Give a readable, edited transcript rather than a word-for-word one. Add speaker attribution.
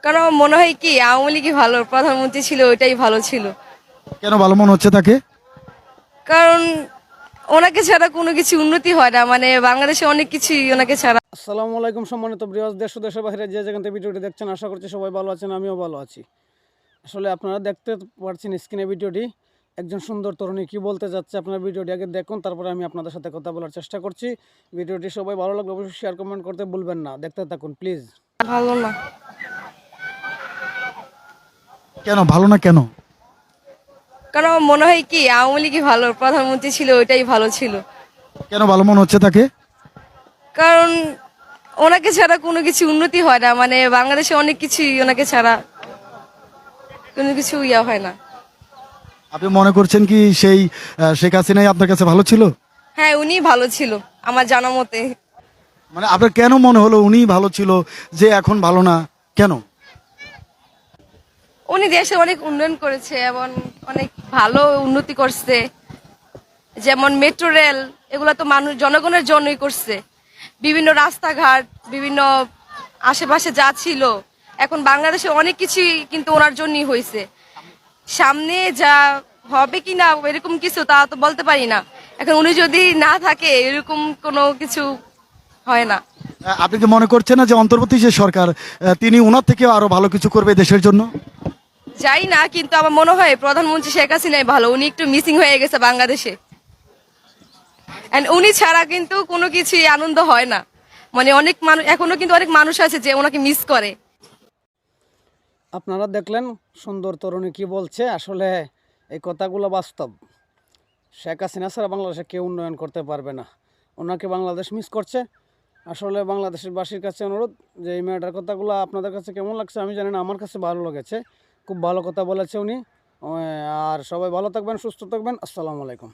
Speaker 1: কারণ আমার মনে হয় কি আওয়ামী লীগই ভালো, প্রধানমন্ত্রী ছিল ওইটাই ভালো ছিল।
Speaker 2: কেন ভালো মনে হচ্ছে তাকে?
Speaker 1: কারণ ওনাকে ছাড়া কোনো কিছু উন্নতি হয় না, মানে বাংলাদেশে অনেক কিছুই ওনাকে ছাড়া।
Speaker 3: আসসালামু আলাইকুম সম্মানিত ভিউয়ার্স, দেশ ও দেশের বাইরে যে যেখান থেকে ভিডিওটি দেখছেন আশা করছি সবাই ভালো আছেন, আমিও ভালো আছি। আসলে আপনারা দেখতে পাচ্ছেন স্ক্রিনে ভিডিওটি, একজন সুন্দর তরুণী কি বলতে যাচ্ছে আপনারা ভিডিওটি আগে দেখুন, তারপরে আমি আপনাদের সাথে কথা বলার চেষ্টা করছি। ভিডিওটি সবাই ভালো লাগলে অবশ্যই শেয়ার কমেন্ট করতে ভুলবেন না, দেখতে থাকুন প্লিজ।
Speaker 1: ভালো না।
Speaker 2: কেন ভালো না কেন?
Speaker 1: কারণ আমার মনে হয় কি আওয়ামী লীগই ভালো, প্রধানমন্ত্রী ছিল ওইটাই ভালো ছিল।
Speaker 2: কেন ভালো মনে হচ্ছে তাকে?
Speaker 1: কারণ ওনাকে ছাড়া কোনো কিছু উন্নতি হয় না, মানে বাংলাদেশে অনেক কিছুই ওনাকে ছাড়া কোনো কিছু হয় না।
Speaker 2: আপনি মনে করছেন কি সেই শেখ হাসিনাই আপনার কাছে ভালো ছিল?
Speaker 1: হ্যাঁ, উনি ভালো ছিল আমার জানা মতে।
Speaker 2: মানে আপনার কেন মনে হলো উনি ভালো ছিল যে এখন ভালো না কেন?
Speaker 1: উনি দেশে অনেক উন্নয়ন করেছে এবং অনেক ভালো উন্নতি করছে, যেমন মেট্রো রেল, এগুলো তো মানুষ জনগণের জন্যই করছে। বিভিন্ন রাস্তাঘাট, বিভিন্ন আশেপাশে যা ছিল, এখন বাংলাদেশে অনেক কিছুই কিন্তু ওনার জন্যই হয়েছে। সামনে যা হবে কি না এরকম কিছু তা তো বলতে পারি না। এখন উনি যদি না থাকে এরকম কোনো কিছু হয় না।
Speaker 2: আপনি কি মনে করছেন না যে অন্তর্বর্তী যে সরকার তিনি ওনার থেকে আরো ভালো কিছু করবে দেশের জন্য?
Speaker 1: যাই না, কিন্তু আমার মনে হয় প্রধানমন্ত্রী শেখ হাসিনাই ভালো। উনি একটু মিসিং হয়ে গেছে বাংলাদেশে, এন্ড উনি ছাড়া কিন্তু কোনো কিছুই আনন্দ হয় না। মানে অনেক মানুষ এখনো কিন্তু অনেক মানুষ আছে যে ওনাকে মিস করে।
Speaker 3: আপনারা দেখলেন সুন্দর তরুণী কি বলছে, আসলে এই কথাগুলো বাস্তব। শেখ হাসিনা ছাড়া বাংলাদেশে কেউ উন্নয়ন করতে পারবে না, ওনাকে বাংলাদেশ মিস করছে। আসলে বাংলাদেশের বাসীর কাছে অনুরোধ যে এই মেয়েটার কথাগুলো আপনাদের কাছে কেমন লাগছে আমি জানি না, আমার কাছে ভালো লেগেছে, খুব ভালো কথা বলেছে উনি। আর সবাই ভালো থাকবেন, সুস্থ থাকবেন, আসসালামু আলাইকুম।